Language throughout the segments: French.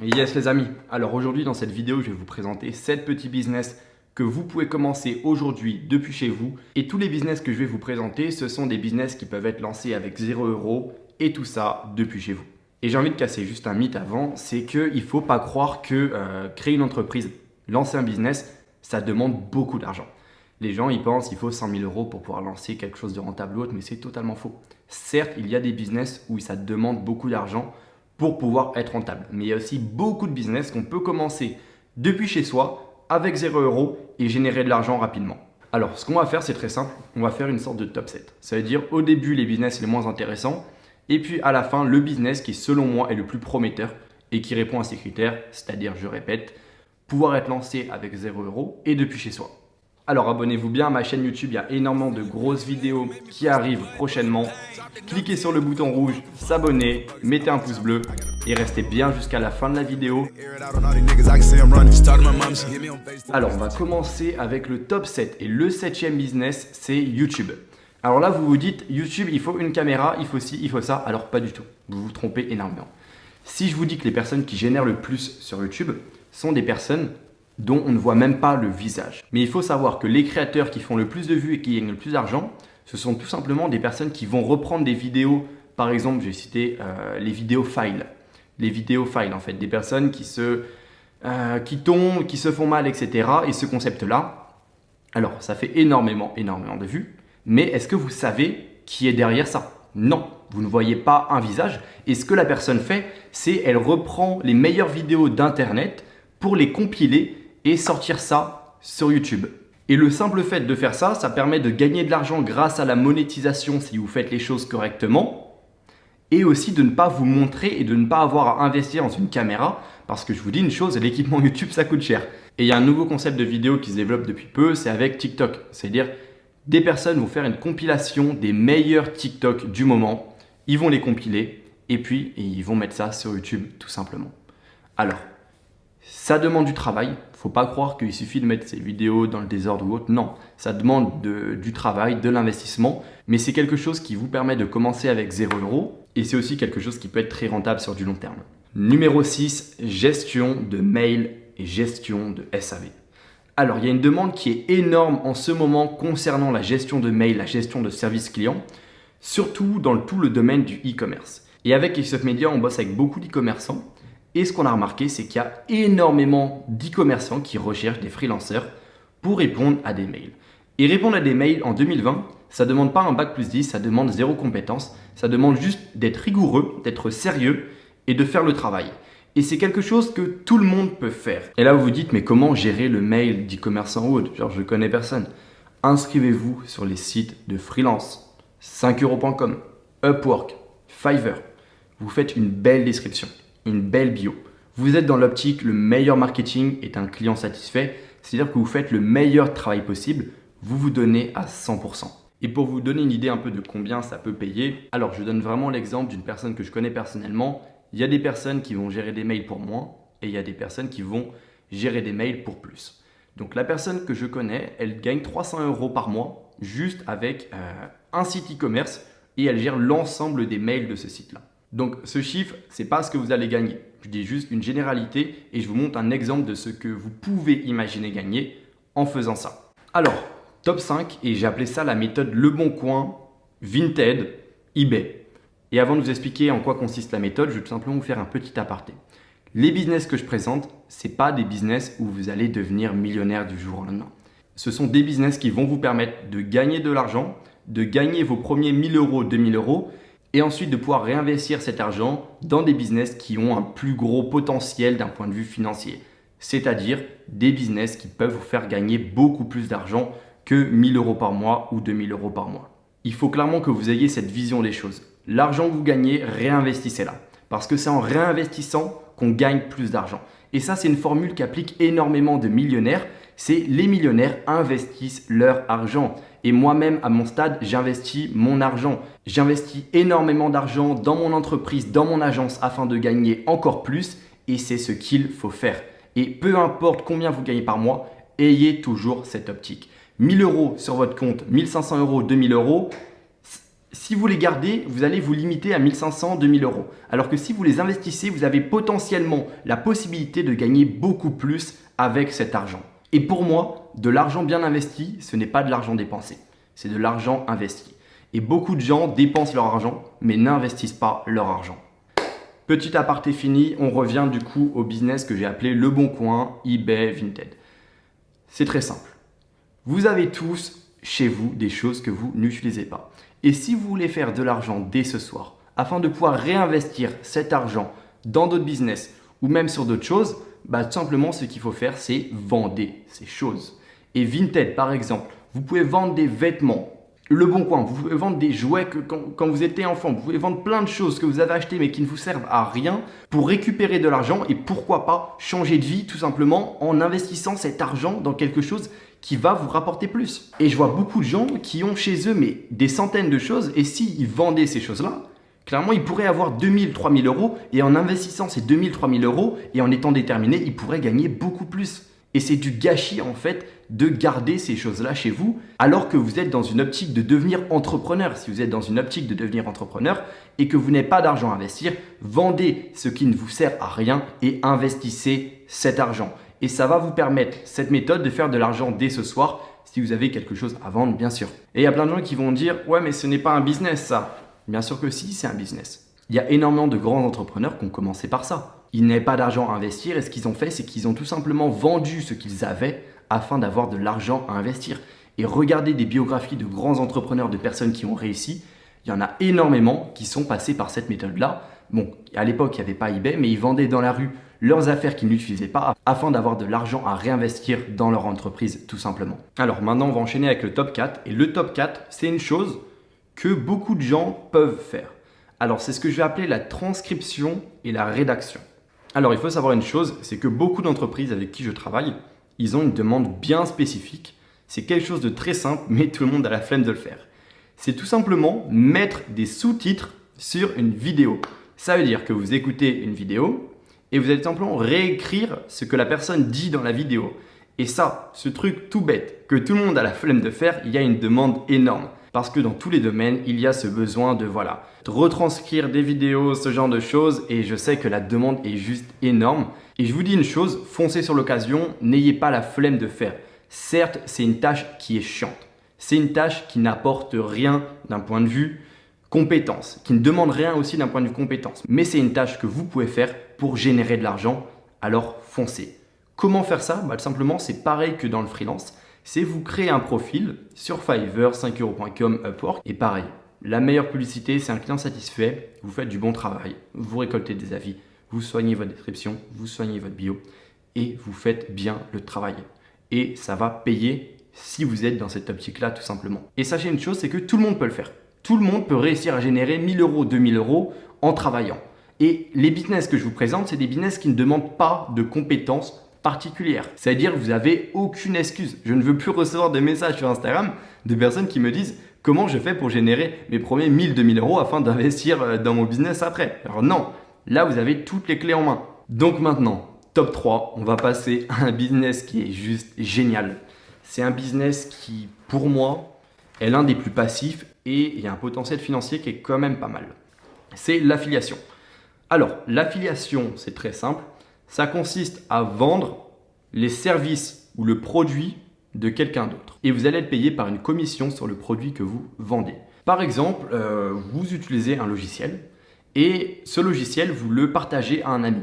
Yes les amis, alors aujourd'hui dans cette vidéo je vais vous présenter 7 petits business que vous pouvez commencer aujourd'hui depuis chez vous. Et tous les business que je vais vous présenter, ce sont des business qui peuvent être lancés avec 0 € et tout ça depuis chez vous. Et j'ai envie de casser juste un mythe avant, c'est qu'il ne faut pas croire que créer une entreprise, lancer un business, ça demande beaucoup d'argent. Les gens ils pensent qu'il faut 100 000 € pour pouvoir lancer quelque chose de rentable ou autre, mais c'est totalement faux. Certes, il y a des business où ça demande beaucoup d'argent pour pouvoir être rentable. Mais il y a aussi beaucoup de business qu'on peut commencer depuis chez soi avec 0 € et générer de l'argent rapidement. Alors, ce qu'on va faire, c'est très simple. On va faire une sorte de top 7. Ça veut dire au début, les business les moins intéressants et puis à la fin, le business qui, selon moi, est le plus prometteur et qui répond à ces critères, c'est-à-dire, je répète, pouvoir être lancé avec 0 € et depuis chez soi. Alors abonnez-vous bien à ma chaîne YouTube, il y a énormément de grosses vidéos qui arrivent prochainement. Cliquez sur le bouton rouge, s'abonner, mettez un pouce bleu et restez bien jusqu'à la fin de la vidéo. Alors on va commencer avec le top 7 et le 7e business c'est YouTube. Alors là vous vous dites YouTube il faut une caméra, il faut ci, il faut ça. Alors pas du tout, vous vous trompez énormément. Si je vous dis que les personnes qui génèrent le plus sur YouTube sont des personnes dont on ne voit même pas le visage. Mais il faut savoir que les créateurs qui font le plus de vues et qui gagnent le plus d'argent, ce sont tout simplement des personnes qui vont reprendre des vidéos. Par exemple, je vais citer les vidéos fail. Les vidéos fail, en fait, des personnes qui tombent, qui se font mal, etc. Et ce concept-là, alors ça fait énormément de vues. Mais est-ce que vous savez qui est derrière ça? Non, vous ne voyez pas un visage. Et ce que la personne fait, c'est elle reprend les meilleures vidéos d'Internet pour les compiler et sortir ça sur YouTube. Et le simple fait de faire ça, ça permet de gagner de l'argent grâce à la monétisation si vous faites les choses correctement et aussi de ne pas vous montrer et de ne pas avoir à investir dans une caméra parce que je vous dis une chose, l'équipement YouTube ça coûte cher. Et il y a un nouveau concept de vidéo qui se développe depuis peu, c'est avec TikTok. C'est-à-dire des personnes vont faire une compilation des meilleurs TikTok du moment, ils vont les compiler et puis ils vont mettre ça sur YouTube tout simplement. Alors, ça demande du travail, il ne faut pas croire qu'il suffit de mettre ces vidéos dans le désordre ou autre. Non, ça demande du travail, de l'investissement, mais c'est quelque chose qui vous permet de commencer avec 0 € et c'est aussi quelque chose qui peut être très rentable sur du long terme. Numéro 6, gestion de mail et gestion de SAV. Alors, il y a une demande qui est énorme en ce moment concernant la gestion de mail, la gestion de service client, surtout dans tout le domaine du e-commerce. Et avec Xf Media, on bosse avec beaucoup d'e-commerçants. Et ce qu'on a remarqué, c'est qu'il y a énormément d'e-commerçants qui recherchent des freelancers pour répondre à des mails. Et répondre à des mails en 2020, ça ne demande pas un bac+10, ça demande 0 compétence. Ça demande juste d'être rigoureux, d'être sérieux et de faire le travail. Et c'est quelque chose que tout le monde peut faire. Et là, vous vous dites, mais comment gérer le mail d'e-commerçant ou autre? Genre, je ne connais personne. Inscrivez-vous sur les sites de freelance, 5euros.com, Upwork, Fiverr. Vous faites une belle description, une belle bio. Vous êtes dans l'optique, le meilleur marketing est un client satisfait, c'est-à-dire que vous faites le meilleur travail possible, vous vous donnez à 100%. Et pour vous donner une idée un peu de combien ça peut payer, alors je donne vraiment l'exemple d'une personne que je connais personnellement. Il y a des personnes qui vont gérer des mails pour moins et il y a des personnes qui vont gérer des mails pour plus. Donc la personne que je connais, elle gagne 300 € par mois juste avec un site e-commerce et elle gère l'ensemble des mails de ce site-là. Donc ce chiffre, ce n'est pas ce que vous allez gagner. Je dis juste une généralité et je vous montre un exemple de ce que vous pouvez imaginer gagner en faisant ça. Alors, top 5 et j'ai appelé ça la méthode Le Bon Coin, Vinted, eBay. Et avant de vous expliquer en quoi consiste la méthode, je vais tout simplement vous faire un petit aparté. Les business que je présente, ce n'est pas des business où vous allez devenir millionnaire du jour au lendemain. Ce sont des business qui vont vous permettre de gagner de l'argent, de gagner vos premiers 1 000 €, 2 000 € et ensuite de pouvoir réinvestir cet argent dans des business qui ont un plus gros potentiel d'un point de vue financier. C'est-à-dire des business qui peuvent vous faire gagner beaucoup plus d'argent que 1 000 € par mois ou 2 000 € par mois. Il faut clairement que vous ayez cette vision des choses. L'argent que vous gagnez, réinvestissez-la. Parce que c'est en réinvestissant qu'on gagne plus d'argent. Et ça, c'est une formule qu'applique énormément de millionnaires. C'est les millionnaires investissent leur argent. Et moi-même, à mon stade, j'investis mon argent. J'investis énormément d'argent dans mon entreprise, dans mon agence afin de gagner encore plus. Et c'est ce qu'il faut faire. Et peu importe combien vous gagnez par mois, ayez toujours cette optique. 1 000 € sur votre compte, 1 500 €, 2 000 €, Si vous les gardez, vous allez vous limiter à 1500, 2000 euros. Alors que si vous les investissez, vous avez potentiellement la possibilité de gagner beaucoup plus avec cet argent. Et pour moi, de l'argent bien investi, ce n'est pas de l'argent dépensé, c'est de l'argent investi. Et beaucoup de gens dépensent leur argent, mais n'investissent pas leur argent. Petit aparté fini, on revient du coup au business que j'ai appelé Le Bon Coin, eBay, Vinted. C'est très simple. Vous avez tous chez vous des choses que vous n'utilisez pas. Et si vous voulez faire de l'argent dès ce soir, afin de pouvoir réinvestir cet argent dans d'autres business ou même sur d'autres choses, tout simplement ce qu'il faut faire, c'est vendre ces choses. Et Vinted, par exemple, vous pouvez vendre des vêtements. Le Bon Coin, vous pouvez vendre des jouets que quand vous étiez enfant, vous pouvez vendre plein de choses que vous avez achetées mais qui ne vous servent à rien pour récupérer de l'argent et pourquoi pas changer de vie tout simplement en investissant cet argent dans quelque chose qui va vous rapporter plus. Et je vois beaucoup de gens qui ont chez eux mais des centaines de choses et s'ils vendaient ces choses-là, clairement ils pourraient avoir 2000, 3000 euros et en investissant ces 2000, 3000 euros et en étant déterminés, ils pourraient gagner beaucoup plus. Et c'est du gâchis en fait de garder ces choses-là chez vous alors que vous êtes dans une optique de devenir entrepreneur. Si vous êtes dans une optique de devenir entrepreneur et que vous n'avez pas d'argent à investir, vendez ce qui ne vous sert à rien et investissez cet argent. Et ça va vous permettre, cette méthode, de faire de l'argent dès ce soir si vous avez quelque chose à vendre, bien sûr. Et il y a plein de gens qui vont dire « Ouais, mais ce n'est pas un business ça ». Bien sûr que si, c'est un business. Il y a énormément de grands entrepreneurs qui ont commencé par ça. Ils n'avaient pas d'argent à investir et ce qu'ils ont fait, c'est qu'ils ont tout simplement vendu ce qu'ils avaient afin d'avoir de l'argent à investir. Et regardez des biographies de grands entrepreneurs, de personnes qui ont réussi. Il y en a énormément qui sont passés par cette méthode-là. Bon, à l'époque, il n'y avait pas eBay, mais ils vendaient dans la rue leurs affaires qu'ils n'utilisaient pas afin d'avoir de l'argent à réinvestir dans leur entreprise, tout simplement. Alors maintenant, on va enchaîner avec le top 4. Et le top 4, c'est une chose que beaucoup de gens peuvent faire. Alors, c'est ce que je vais appeler la transcription et la rédaction. Alors, il faut savoir une chose, c'est que beaucoup d'entreprises avec qui je travaille, ils ont une demande bien spécifique. C'est quelque chose de très simple, mais tout le monde a la flemme de le faire. C'est tout simplement mettre des sous-titres sur une vidéo. Ça veut dire que vous écoutez une vidéo et vous allez tout simplement réécrire ce que la personne dit dans la vidéo. Et ça, ce truc tout bête que tout le monde a la flemme de faire, il y a une demande énorme. Parce que dans tous les domaines, il y a ce besoin de retranscrire des vidéos, ce genre de choses. Et je sais que la demande est juste énorme. Et je vous dis une chose, foncez sur l'occasion, n'ayez pas la flemme de faire. Certes, c'est une tâche qui est chiante. C'est une tâche qui n'apporte rien d'un point de vue compétence, qui ne demande rien aussi d'un point de vue compétence. Mais c'est une tâche que vous pouvez faire pour générer de l'argent, alors foncez. Comment faire ça? Tout simplement, c'est pareil que dans le freelance. C'est vous créer un profil sur Fiverr, 5euros.com, Upwork. Et pareil, la meilleure publicité, c'est un client satisfait. Vous faites du bon travail, vous récoltez des avis, vous soignez votre description, vous soignez votre bio et vous faites bien le travail. Et ça va payer si vous êtes dans cette optique-là, tout simplement. Et sachez une chose, c'est que tout le monde peut le faire. Tout le monde peut réussir à générer 1000 euros, 2000 euros en travaillant. Et les business que je vous présente, c'est des business qui ne demandent pas de compétences particulière. C'est-à-dire que vous n'avez aucune excuse. Je ne veux plus recevoir de messages sur Instagram de personnes qui me disent comment je fais pour générer mes premiers 1000, 2000 euros afin d'investir dans mon business après. Alors non, là vous avez toutes les clés en main. Donc maintenant, top 3, on va passer à un business qui est juste génial. C'est un business qui, pour moi, est l'un des plus passifs et il y a un potentiel financier qui est quand même pas mal. C'est l'affiliation. Alors, l'affiliation, c'est très simple. Ça consiste à vendre les services ou le produit de quelqu'un d'autre. Et vous allez être payé par une commission sur le produit que vous vendez. Par exemple, vous utilisez un logiciel et ce logiciel, vous le partagez à un ami.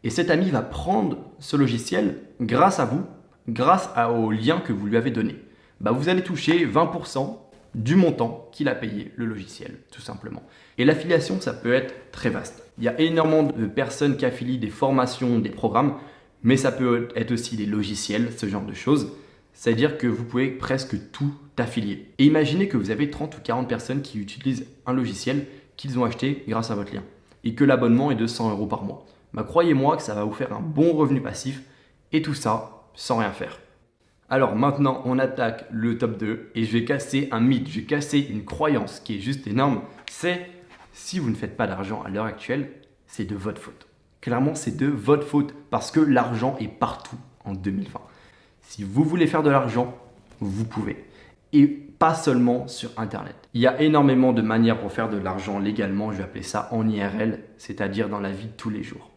Et cet ami va prendre ce logiciel grâce à vous, grâce au lien que vous lui avez donné. Vous allez toucher 20% du montant qu'il a payé le logiciel, tout simplement. Et l'affiliation, ça peut être très vaste. Il y a énormément de personnes qui affilient des formations, des programmes, mais ça peut être aussi des logiciels, ce genre de choses. C'est-à-dire que vous pouvez presque tout affilier. Et imaginez que vous avez 30 ou 40 personnes qui utilisent un logiciel qu'ils ont acheté grâce à votre lien et que l'abonnement est de 100 euros par mois. Croyez-moi que ça va vous faire un bon revenu passif et tout ça sans rien faire. Alors maintenant, on attaque le top 2 et je vais casser un mythe, je vais casser une croyance qui est juste énorme. C'est si vous ne faites pas d'argent à l'heure actuelle, c'est de votre faute. Clairement, c'est de votre faute parce que l'argent est partout en 2020. Si vous voulez faire de l'argent, vous pouvez. Et pas seulement sur Internet. Il y a énormément de manières pour faire de l'argent légalement, je vais appeler ça en IRL, c'est-à-dire dans la vie de tous les jours.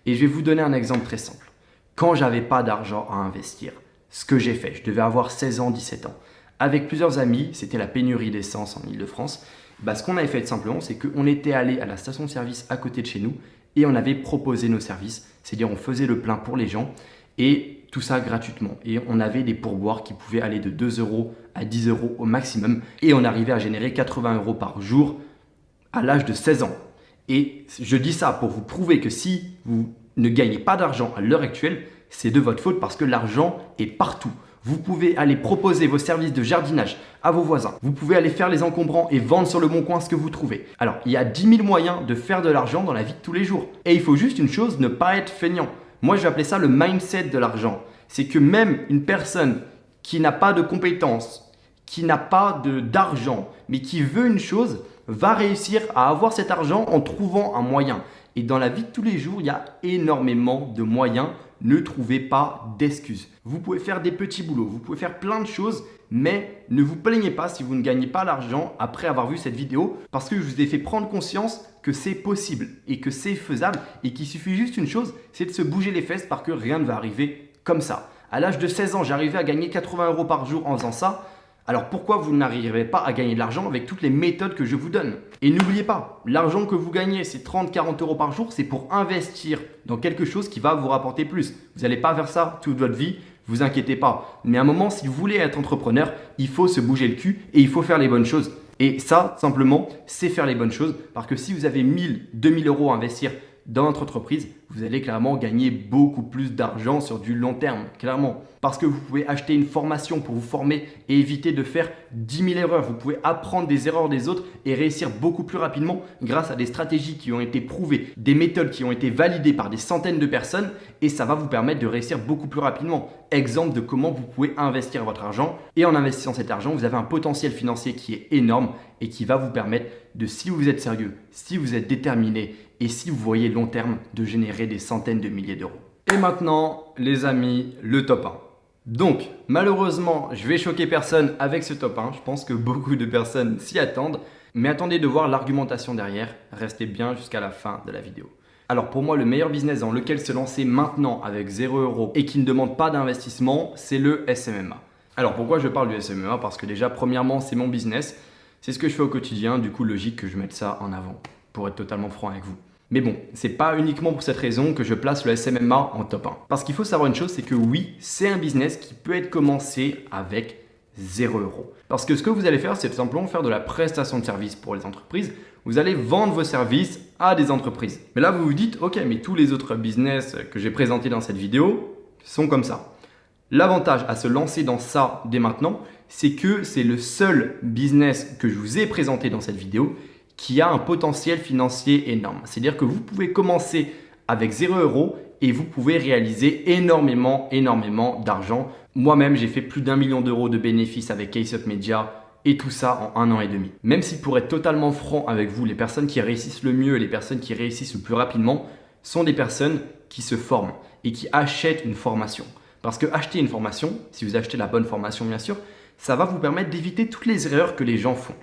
Et je vais vous donner un exemple très simple. Quand j'avais pas d'argent à investir, ce que j'ai fait, je devais avoir 16 ans, 17 ans. Avec plusieurs amis, c'était la pénurie d'essence en Ile-de-France. Ce qu'on avait fait tout simplement, c'est qu'on était allé à la station-service à côté de chez nous et on avait proposé nos services. C'est-à-dire on faisait le plein pour les gens et tout ça gratuitement. Et on avait des pourboires qui pouvaient aller de 2 € à 10 € au maximum. Et on arrivait à générer 80 € par jour à l'âge de 16 ans. Et je dis ça pour vous prouver que si vous ne gagnez pas d'argent à l'heure actuelle, c'est de votre faute parce que l'argent est partout. Vous pouvez aller proposer vos services de jardinage à vos voisins. Vous pouvez aller faire les encombrants et vendre sur le bon coin ce que vous trouvez. Alors, il y a 10 000 moyens de faire de l'argent dans la vie de tous les jours. Et il faut juste une chose, ne pas être feignant. Moi, je vais appeler ça le mindset de l'argent. C'est que même une personne qui n'a pas de compétences, qui n'a pas d'argent, mais qui veut une chose, va réussir à avoir cet argent en trouvant un moyen. Et dans la vie de tous les jours, il y a énormément de moyens. Ne trouvez pas d'excuses. Vous pouvez faire des petits boulots, vous pouvez faire plein de choses, mais ne vous plaignez pas si vous ne gagnez pas l'argent après avoir vu cette vidéo parce que je vous ai fait prendre conscience que c'est possible et que c'est faisable et qu'il suffit juste une chose, c'est de se bouger les fesses parce que rien ne va arriver comme ça. À l'âge de 16 ans, j'arrivais à gagner 80 € par jour en faisant ça. Alors pourquoi vous n'arriverez pas à gagner de l'argent avec toutes les méthodes que je vous donne? Et n'oubliez pas, l'argent que vous gagnez, c'est 30-40 € par jour, c'est pour investir dans quelque chose qui va vous rapporter plus. Vous n'allez pas faire ça toute votre vie, vous inquiétez pas. Mais à un moment, si vous voulez être entrepreneur, il faut se bouger le cul et il faut faire les bonnes choses. Et ça, simplement, c'est faire les bonnes choses parce que si vous avez 1000, 2000 € à investir dans votre entreprise, vous allez clairement gagner beaucoup plus d'argent sur du long terme, clairement. Parce que vous pouvez acheter une formation pour vous former et éviter de faire 10 000 erreurs. Vous pouvez apprendre des erreurs des autres et réussir beaucoup plus rapidement grâce à des stratégies qui ont été prouvées, des méthodes qui ont été validées par des centaines de personnes et ça va vous permettre de réussir beaucoup plus rapidement. Exemple de comment vous pouvez investir votre argent et en investissant cet argent, vous avez un potentiel financier qui est énorme et qui va vous permettre de, si vous êtes sérieux, si vous êtes déterminé et si vous voyez long terme, de générer des centaines de milliers d'euros. Et maintenant, les amis, le top 1. Donc, malheureusement, je vais choquer personne avec ce top 1. Je pense que beaucoup de personnes s'y attendent. Mais attendez de voir l'argumentation derrière. Restez bien jusqu'à la fin de la vidéo. Alors pour moi, le meilleur business dans lequel se lancer maintenant avec 0 € et qui ne demande pas d'investissement, c'est le SMMA. Alors pourquoi je parle du SMMA? Parce que déjà, premièrement, c'est mon business. C'est ce que je fais au quotidien. Du coup, logique que je mette ça en avant, pour être totalement franc avec vous. Mais bon, c'est pas uniquement pour cette raison que je place le SMMA en top 1. Parce qu'il faut savoir une chose, c'est que oui, c'est un business qui peut être commencé avec 0 €. Parce que ce que vous allez faire, c'est tout simplement faire de la prestation de service pour les entreprises. Vous allez vendre vos services à des entreprises. Mais là, vous vous dites, ok, mais tous les autres business que j'ai présentés dans cette vidéo sont comme ça. L'avantage à se lancer dans ça dès maintenant, c'est que c'est le seul business que je vous ai présenté dans cette vidéo qui a un potentiel financier énorme. C'est-à-dire que vous pouvez commencer avec 0 € et vous pouvez réaliser énormément d'argent. Moi-même, j'ai fait plus d'1 million d'euros de bénéfices avec Case-Up Media et tout ça en 1 an et demi. Même si pour être totalement franc avec vous, les personnes qui réussissent le mieux et les personnes qui réussissent le plus rapidement sont des personnes qui se forment et qui achètent une formation. Parce que acheter une formation, si vous achetez la bonne formation bien sûr, ça va vous permettre d'éviter toutes les erreurs que les gens font.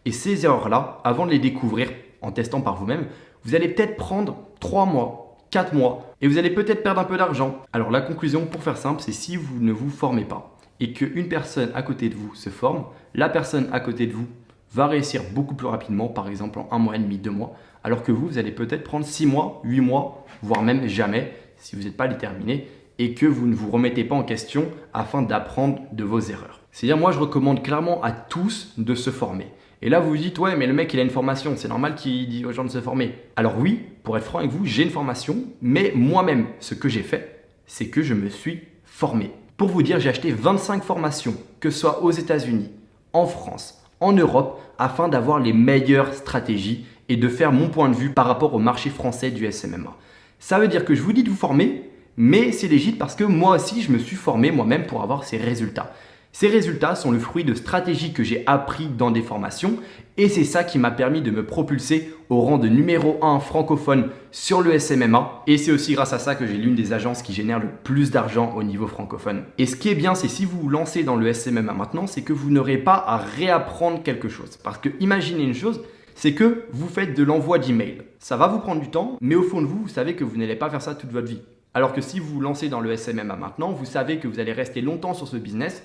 Et ces erreurs-là, avant de les découvrir en testant par vous-même, vous allez peut-être prendre 3 mois, 4 mois et vous allez peut-être perdre un peu d'argent. Alors la conclusion, pour faire simple, c'est si vous ne vous formez pas et qu'une personne à côté de vous se forme, la personne à côté de vous va réussir beaucoup plus rapidement, par exemple en 1 mois et demi, 2 mois, alors que vous allez peut-être prendre 6 mois, 8 mois, voire même jamais si vous n'êtes pas déterminé et que vous ne vous remettez pas en question afin d'apprendre de vos erreurs. C'est-à-dire, moi, je recommande clairement à tous de se former. Et là, vous vous dites, ouais, mais le mec, il a une formation, c'est normal qu'il dise aux gens de se former. Alors oui, pour être franc avec vous, j'ai une formation, mais moi-même, ce que j'ai fait, c'est que je me suis formé. Pour vous dire, j'ai acheté 25 formations, que ce soit aux États-Unis, en France, en Europe, afin d'avoir les meilleures stratégies et de faire mon point de vue par rapport au marché français du SMMA. Ça veut dire que je vous dis de vous former, mais c'est légitime parce que moi aussi, je me suis formé moi-même pour avoir ces résultats. Ces résultats sont le fruit de stratégies que j'ai appris dans des formations et c'est ça qui m'a permis de me propulser au rang de numéro 1 francophone sur le SMMA et c'est aussi grâce à ça que j'ai l'une des agences qui génère le plus d'argent au niveau francophone. Et ce qui est bien, c'est si vous vous lancez dans le SMMA maintenant, c'est que vous n'aurez pas à réapprendre quelque chose. Parce que imaginez une chose, c'est que vous faites de l'envoi d'email. Ça va vous prendre du temps, mais au fond de vous, vous savez que vous n'allez pas faire ça toute votre vie. Alors que si vous vous lancez dans le SMMA maintenant, vous savez que vous allez rester longtemps sur ce business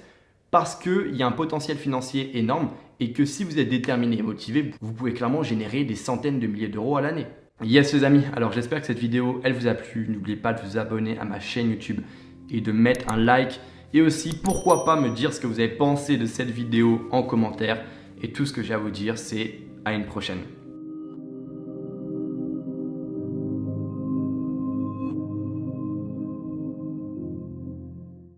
parce qu'il y a un potentiel financier énorme et que si vous êtes déterminé et motivé, vous pouvez clairement générer des centaines de milliers d'euros à l'année. Yes les amis, alors j'espère que cette vidéo elle vous a plu. N'oubliez pas de vous abonner à ma chaîne YouTube et de mettre un like. Et aussi pourquoi pas me dire ce que vous avez pensé de cette vidéo en commentaire. Et tout ce que j'ai à vous dire c'est à une prochaine.